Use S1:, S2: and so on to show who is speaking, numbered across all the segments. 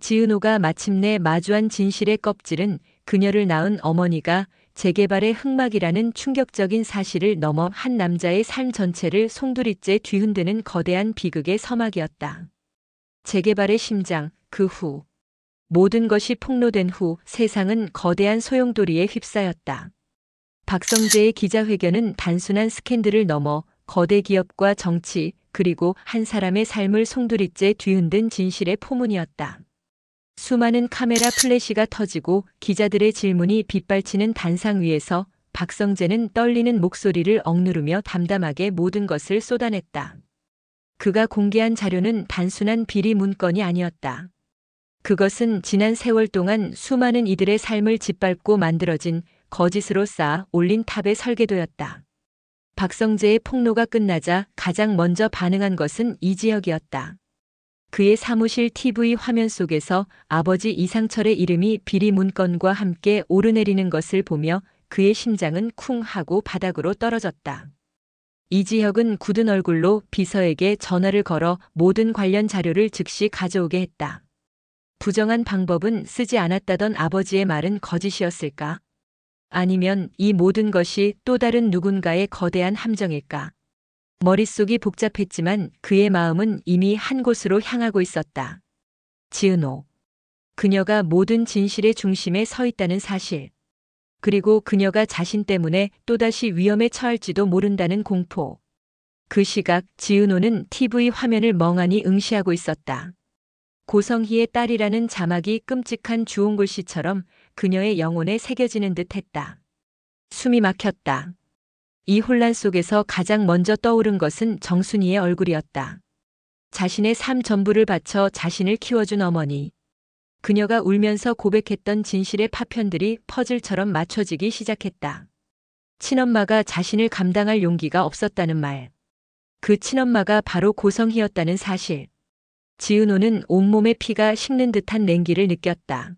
S1: 지은호가 마침내 마주한 진실의 껍질은 그녀를 낳은 어머니가 재개발의 흑막이라는 충격적인 사실을 넘어 한 남자의 삶 전체를 송두리째 뒤흔드는 거대한 비극의 서막이었다. 재개발의 심장, 그 후. 모든 것이 폭로된 후 세상은 거대한 소용돌이에 휩싸였다. 박성재의 기자회견은 단순한 스캔들을 넘어 거대 기업과 정치, 그리고 한 사람의 삶을 송두리째 뒤흔든 진실의 포문이었다. 수많은 카메라 플래시가 터지고 기자들의 질문이 빗발치는 단상 위에서 박성재는 떨리는 목소리를 억누르며 담담하게 모든 것을 쏟아냈다. 그가 공개한 자료는 단순한 비리 문건이 아니었다. 그것은 지난 세월 동안 수많은 이들의 삶을 짓밟고 만들어진 거짓으로 쌓아 올린 탑의 설계도였다. 박성재의 폭로가 끝나자 가장 먼저 반응한 것은 이지혁이었다. 그의 사무실 TV 화면 속에서 아버지 이상철의 이름이 비리 문건과 함께 오르내리는 것을 보며 그의 심장은 쿵 하고 바닥으로 떨어졌다. 이지혁은 굳은 얼굴로 비서에게 전화를 걸어 모든 관련 자료를 즉시 가져오게 했다. 부정한 방법은 쓰지 않았다던 아버지의 말은 거짓이었을까? 아니면 이 모든 것이 또 다른 누군가의 거대한 함정일까? 머릿속이 복잡했지만 그의 마음은 이미 한 곳으로 향하고 있었다. 지은호. 그녀가 모든 진실의 중심에 서 있다는 사실. 그리고 그녀가 자신 때문에 또다시 위험에 처할지도 모른다는 공포. 그 시각 지은호는 TV 화면을 멍하니 응시하고 있었다. 고성희의 딸이라는 자막이 끔찍한 주홍글씨처럼 그녀의 영혼에 새겨지는 듯 했다. 숨이 막혔다. 이 혼란 속에서 가장 먼저 떠오른 것은 정순이의 얼굴이었다. 자신의 삶 전부를 바쳐 자신을 키워준 어머니. 그녀가 울면서 고백했던 진실의 파편들이 퍼즐처럼 맞춰지기 시작했다. 친엄마가 자신을 감당할 용기가 없었다는 말. 그 친엄마가 바로 고성희였다는 사실. 지은호는 온몸에 피가 식는 듯한 냉기를 느꼈다.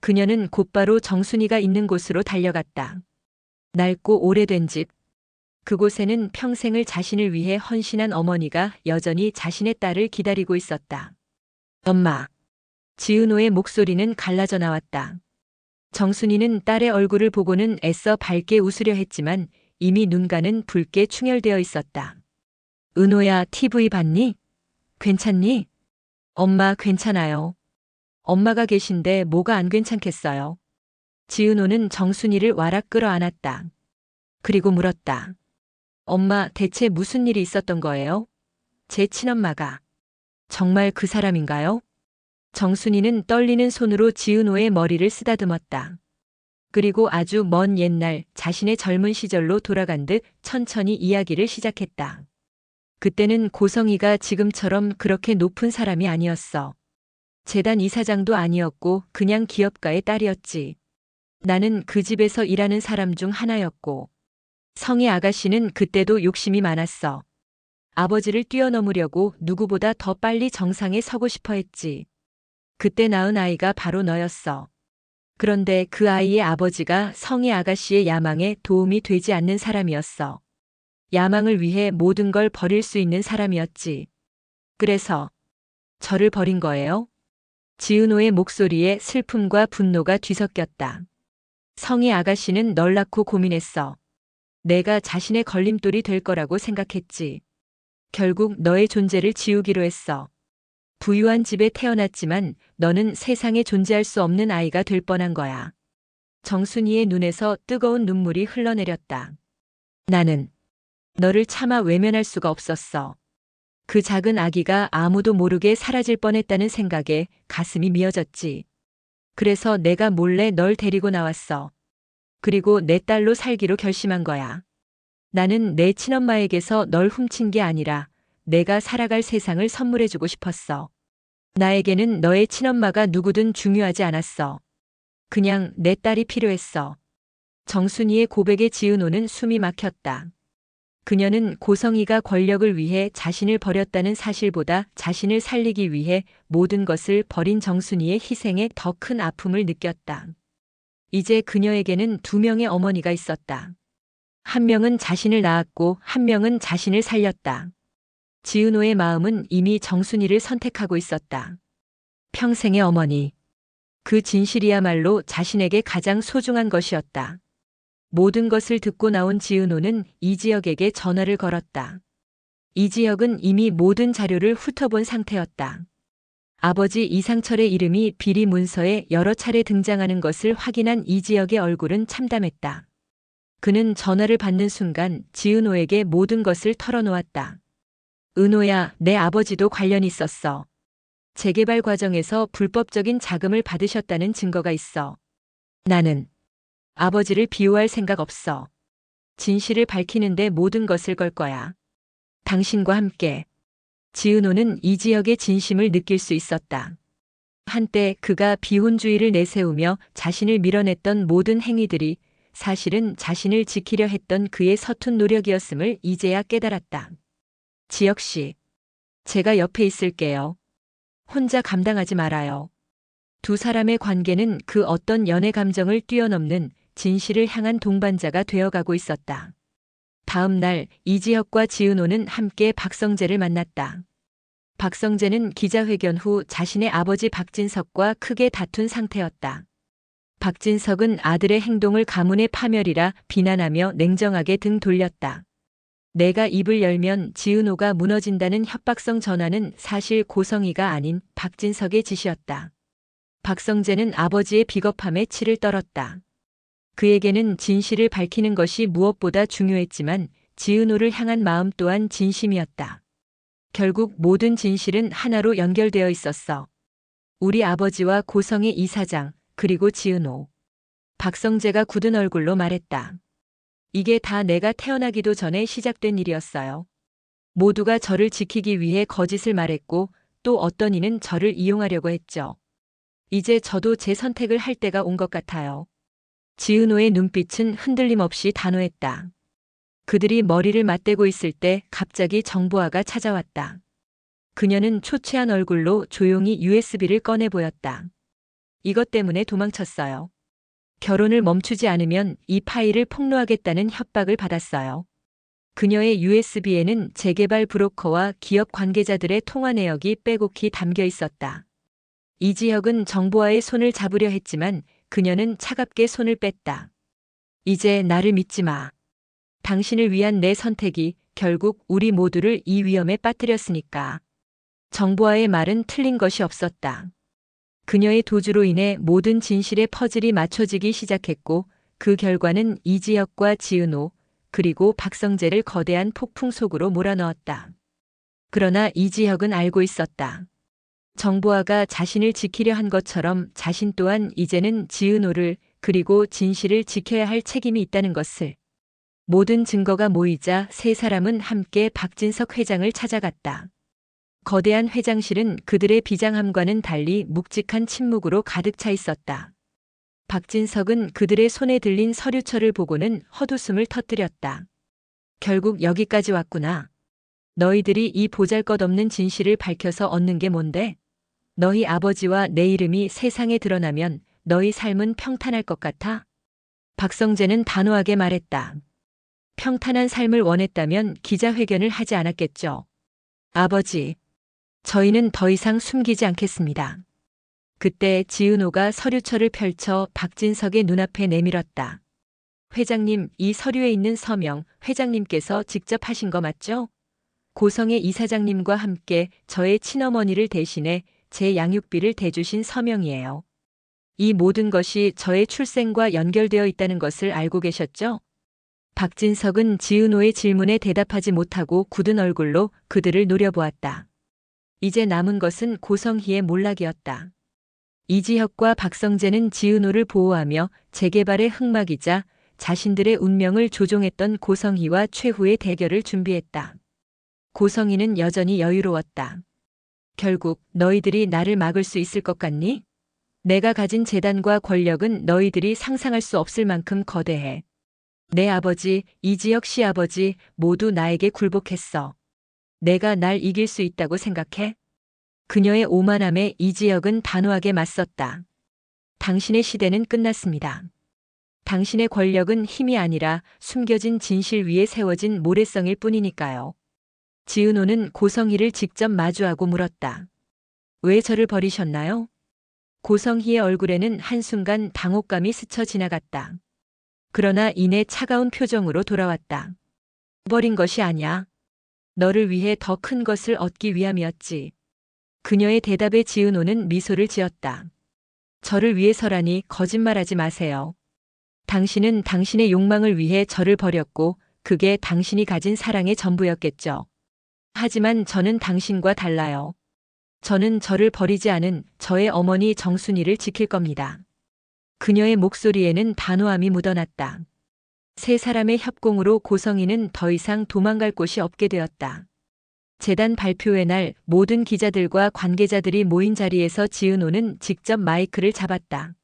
S1: 그녀는 곧바로 정순이가 있는 곳으로 달려갔다. 낡고 오래된 집. 그곳에는 평생을 자신을 위해 헌신한 어머니가 여전히 자신의 딸을 기다리고 있었다. 엄마. 지은호의 목소리는 갈라져 나왔다. 정순이는 딸의 얼굴을 보고는 애써 밝게 웃으려 했지만 이미 눈가는 붉게 충혈되어 있었다. 은호야, TV 봤니? 괜찮니? 엄마, 괜찮아요. 엄마가 계신데 뭐가 안 괜찮겠어요? 지은호는 정순이를 와락 끌어안았다. 그리고 물었다. 엄마, 대체 무슨 일이 있었던 거예요? 제 친엄마가. 정말 그 사람인가요? 정순이는 떨리는 손으로 지은호의 머리를 쓰다듬었다. 그리고 아주 먼 옛날 자신의 젊은 시절로 돌아간 듯 천천히 이야기를 시작했다. 그때는 고성희가 지금처럼 그렇게 높은 사람이 아니었어. 재단 이사장도 아니었고 그냥 기업가의 딸이었지. 나는 그 집에서 일하는 사람 중 하나였고. 성희 아가씨는 그때도 욕심이 많았어. 아버지를 뛰어넘으려고 누구보다 더 빨리 정상에 서고 싶어 했지. 그때 낳은 아이가 바로 너였어. 그런데 그 아이의 아버지가 성희 아가씨의 야망에 도움이 되지 않는 사람이었어. 야망을 위해 모든 걸 버릴 수 있는 사람이었지. 그래서 저를 버린 거예요? 지은호의 목소리에 슬픔과 분노가 뒤섞였다. 성희 아가씨는 널 낳고 고민했어. 내가 자신의 걸림돌이 될 거라고 생각했지. 결국 너의 존재를 지우기로 했어. 부유한 집에 태어났지만 너는 세상에 존재할 수 없는 아이가 될 뻔한 거야. 정순이의 눈에서 뜨거운 눈물이 흘러내렸다. 나는 너를 차마 외면할 수가 없었어. 그 작은 아기가 아무도 모르게 사라질 뻔했다는 생각에 가슴이 미어졌지. 그래서 내가 몰래 널 데리고 나왔어. 그리고 내 딸로 살기로 결심한 거야. 나는 내 친엄마에게서 널 훔친 게 아니라 내가 살아갈 세상을 선물해주고 싶었어. 나에게는 너의 친엄마가 누구든 중요하지 않았어. 그냥 내 딸이 필요했어. 정순이의 고백에 지은호는 숨이 막혔다. 그녀는 고성희가 권력을 위해 자신을 버렸다는 사실보다 자신을 살리기 위해 모든 것을 버린 정순이의 희생에 더 큰 아픔을 느꼈다. 이제 그녀에게는 두 명의 어머니가 있었다. 한 명은 자신을 낳았고 한 명은 자신을 살렸다. 지은호의 마음은 이미 정순이를 선택하고 있었다. 평생의 어머니. 그 진실이야말로 자신에게 가장 소중한 것이었다. 모든 것을 듣고 나온 지은호는 이지혁에게 전화를 걸었다. 이지혁은 이미 모든 자료를 훑어본 상태였다. 아버지 이상철의 이름이 비리 문서에 여러 차례 등장하는 것을 확인한 이지혁의 얼굴은 참담했다. 그는 전화를 받는 순간 지은호에게 모든 것을 털어놓았다. 은호야, 내 아버지도 관련이 있었어. 재개발 과정에서 불법적인 자금을 받으셨다는 증거가 있어. 나는 아버지를 비호할 생각 없어. 진실을 밝히는데 모든 것을 걸 거야. 당신과 함께. 지은호는 이지혁의 진심을 느낄 수 있었다. 한때 그가 비혼주의를 내세우며 자신을 밀어냈던 모든 행위들이 사실은 자신을 지키려 했던 그의 서툰 노력이었음을 이제야 깨달았다. 지혁 씨, 제가 옆에 있을게요. 혼자 감당하지 말아요. 두 사람의 관계는 그 어떤 연애 감정을 뛰어넘는 진실을 향한 동반자가 되어가고 있었다. 다음 날 이지혁과 지은호는 함께 박성재를 만났다. 박성재는 기자회견 후 자신의 아버지 박진석과 크게 다툰 상태였다. 박진석은 아들의 행동을 가문의 파멸이라 비난하며 냉정하게 등 돌렸다. 내가 입을 열면 지은호가 무너진다는 협박성 전화는 사실 고성희가 아닌 박진석의 짓이었다. 박성재는 아버지의 비겁함에 치를 떨었다. 그에게는 진실을 밝히는 것이 무엇보다 중요했지만 지은호를 향한 마음 또한 진심이었다. 결국 모든 진실은 하나로 연결되어 있었어. 우리 아버지와 고성희 이사장, 그리고 지은호. 박성재가 굳은 얼굴로 말했다. 이게 다 내가 태어나기도 전에 시작된 일이었어요. 모두가 저를 지키기 위해 거짓을 말했고 또 어떤 이는 저를 이용하려고 했죠. 이제 저도 제 선택을 할 때가 온 것 같아요. 지은호의 눈빛은 흔들림 없이 단호했다. 그들이 머리를 맞대고 있을 때 갑자기 정보아가 찾아왔다. 그녀는 초췌한 얼굴로 조용히 USB를 꺼내 보였다. 이것 때문에 도망쳤어요. 결혼을 멈추지 않으면 이 파일을 폭로하겠다는 협박을 받았어요. 그녀의 USB에는 재개발 브로커와 기업 관계자들의 통화 내역이 빼곡히 담겨 있었다. 이지혁은 정보아의 손을 잡으려 했지만 그녀는 차갑게 손을 뺐다. 이제 나를 믿지 마. 당신을 위한 내 선택이 결국 우리 모두를 이 위험에 빠뜨렸으니까. 정보아의 말은 틀린 것이 없었다. 그녀의 도주로 인해 모든 진실의 퍼즐이 맞춰지기 시작했고 그 결과는 이지혁과 지은호 그리고 박성재를 거대한 폭풍 속으로 몰아넣었다. 그러나 이지혁은 알고 있었다. 정보아가 자신을 지키려 한 것처럼 자신 또한 이제는 지은호를 그리고 진실을 지켜야 할 책임이 있다는 것을. 모든 증거가 모이자 세 사람은 함께 박진석 회장을 찾아갔다. 거대한 회장실은 그들의 비장함과는 달리 묵직한 침묵으로 가득 차 있었다. 박진석은 그들의 손에 들린 서류철을 보고는 헛웃음을 터뜨렸다. 결국 여기까지 왔구나. 너희들이 이 보잘것없는 진실을 밝혀서 얻는 게 뭔데? 너희 아버지와 내 이름이 세상에 드러나면 너희 삶은 평탄할 것 같아? 박성재는 단호하게 말했다. 평탄한 삶을 원했다면 기자회견을 하지 않았겠죠. 아버지, 저희는 더 이상 숨기지 않겠습니다. 그때 지은호가 서류철을 펼쳐 박진석의 눈앞에 내밀었다. 회장님, 이 서류에 있는 서명, 회장님께서 직접 하신 거 맞죠? 고성의 이사장님과 함께 저의 친어머니를 대신해 제 양육비를 대주신 서명이에요. 이 모든 것이 저의 출생과 연결되어 있다는 것을 알고 계셨죠? 박진석은 지은호의 질문에 대답하지 못하고 굳은 얼굴로 그들을 노려보았다. 이제 남은 것은 고성희의 몰락이었다. 이지혁과 박성재는 지은호를 보호하며 재개발의 흑막이자 자신들의 운명을 조종했던 고성희와 최후의 대결을 준비했다. 고성희는 여전히 여유로웠다. 결국 너희들이 나를 막을 수 있을 것 같니? 내가 가진 재단과 권력은 너희들이 상상할 수 없을 만큼 거대해. 내 아버지, 이지혁 씨 아버지 모두 나에게 굴복했어. 내가 날 이길 수 있다고 생각해? 그녀의 오만함에 이지혁은 단호하게 맞섰다. 당신의 시대는 끝났습니다. 당신의 권력은 힘이 아니라 숨겨진 진실 위에 세워진 모래성일 뿐이니까요. 지은호는 고성희를 직접 마주하고 물었다. 왜 저를 버리셨나요? 고성희의 얼굴에는 한순간 당혹감이 스쳐 지나갔다. 그러나 이내 차가운 표정으로 돌아왔다. 버린 것이 아니야. 너를 위해 더 큰 것을 얻기 위함이었지. 그녀의 대답에 지은호는 미소를 지었다. 저를 위해서라니 거짓말하지 마세요. 당신은 당신의 욕망을 위해 저를 버렸고 그게 당신이 가진 사랑의 전부였겠죠. 하지만 저는 당신과 달라요. 저는 저를 버리지 않은 저의 어머니 정순이를 지킬 겁니다. 그녀의 목소리에는 단호함이 묻어났다. 세 사람의 협공으로 고성희는 더 이상 도망갈 곳이 없게 되었다. 재단 발표회 날 모든 기자들과 관계자들이 모인 자리에서 지은호는 직접 마이크를 잡았다.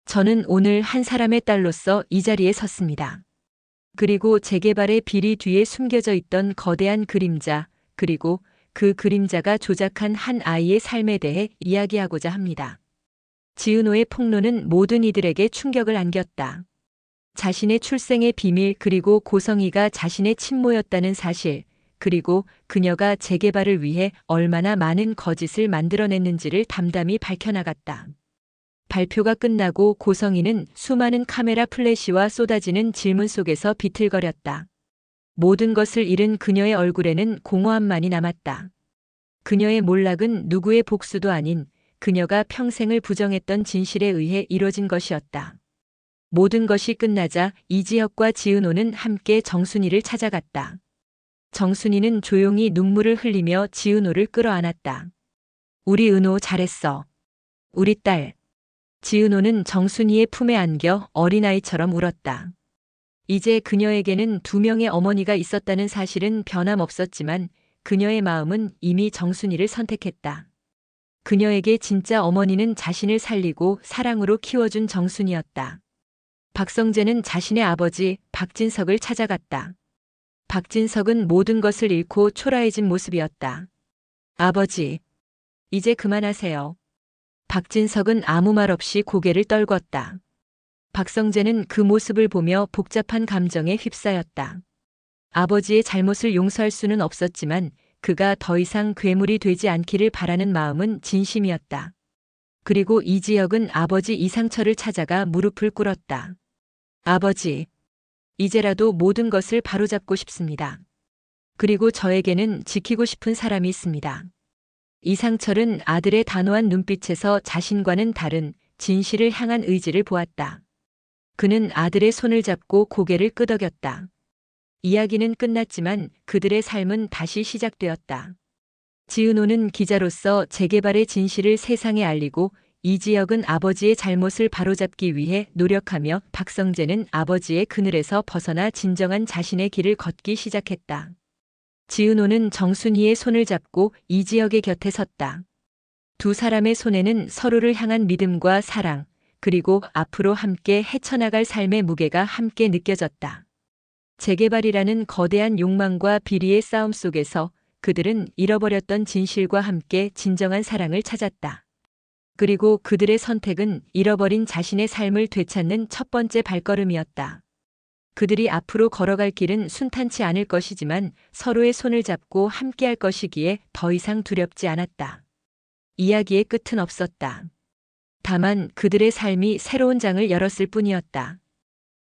S1: 저는 오늘 한 사람의 딸로서 이 자리에 섰습니다. 그리고 재개발의 비리 뒤에 숨겨져 있던 거대한 그림자, 그리고 그 그림자가 조작한 한 아이의 삶에 대해 이야기하고자 합니다. 지은호의 폭로는 모든 이들에게 충격을 안겼다. 자신의 출생의 비밀 그리고 고성희가 자신의 친모였다는 사실, 그리고 그녀가 재개발을 위해 얼마나 많은 거짓을 만들어냈는지를 담담히 밝혀나갔다. 발표가 끝나고 고성희는 수많은 카메라 플래시와 쏟아지는 질문 속에서 비틀거렸다. 모든 것을 잃은 그녀의 얼굴에는 공허함만이 남았다. 그녀의 몰락은 누구의 복수도 아닌 그녀가 평생을 부정했던 진실에 의해 이뤄진 것이었다. 모든 것이 끝나자 이지혁과 지은호는 함께 정순이를 찾아갔다. 정순이는 조용히 눈물을 흘리며 지은호를 끌어안았다. 우리 은호 잘했어. 우리 딸. 지은호는 정순이의 품에 안겨 어린아이처럼 울었다. 이제 그녀에게는 두 명의 어머니가 있었다는 사실은 변함없었지만 그녀의 마음은 이미 정순이를 선택했다. 그녀에게 진짜 어머니는 자신을 살리고 사랑으로 키워준 정순이었다. 박성재는 자신의 아버지 박진석을 찾아갔다. 박진석은 모든 것을 잃고 초라해진 모습이었다. 아버지, 이제 그만하세요. 박진석은 아무 말 없이 고개를 떨궜다. 박성재는 그 모습을 보며 복잡한 감정에 휩싸였다. 아버지의 잘못을 용서할 수는 없었지만 그가 더 이상 괴물이 되지 않기를 바라는 마음은 진심이었다. 그리고 이지혁은 아버지 이상철을 찾아가 무릎을 꿇었다. 아버지, 이제라도 모든 것을 바로잡고 싶습니다. 그리고 저에게는 지키고 싶은 사람이 있습니다. 이상철은 아들의 단호한 눈빛에서 자신과는 다른 진실을 향한 의지를 보았다. 그는 아들의 손을 잡고 고개를 끄덕였다. 이야기는 끝났지만 그들의 삶은 다시 시작되었다. 지은호는 기자로서 재개발의 진실을 세상에 알리고 이지혁은 아버지의 잘못을 바로잡기 위해 노력하며 박성재는 아버지의 그늘에서 벗어나 진정한 자신의 길을 걷기 시작했다. 지은호는 정순희의 손을 잡고 이지혁의 곁에 섰다. 두 사람의 손에는 서로를 향한 믿음과 사랑, 그리고 앞으로 함께 헤쳐나갈 삶의 무게가 함께 느껴졌다. 재개발이라는 거대한 욕망과 비리의 싸움 속에서 그들은 잃어버렸던 진실과 함께 진정한 사랑을 찾았다. 그리고 그들의 선택은 잃어버린 자신의 삶을 되찾는 첫 번째 발걸음이었다. 그들이 앞으로 걸어갈 길은 순탄치 않을 것이지만 서로의 손을 잡고 함께할 것이기에 더 이상 두렵지 않았다. 이야기의 끝은 없었다. 다만 그들의 삶이 새로운 장을 열었을 뿐이었다.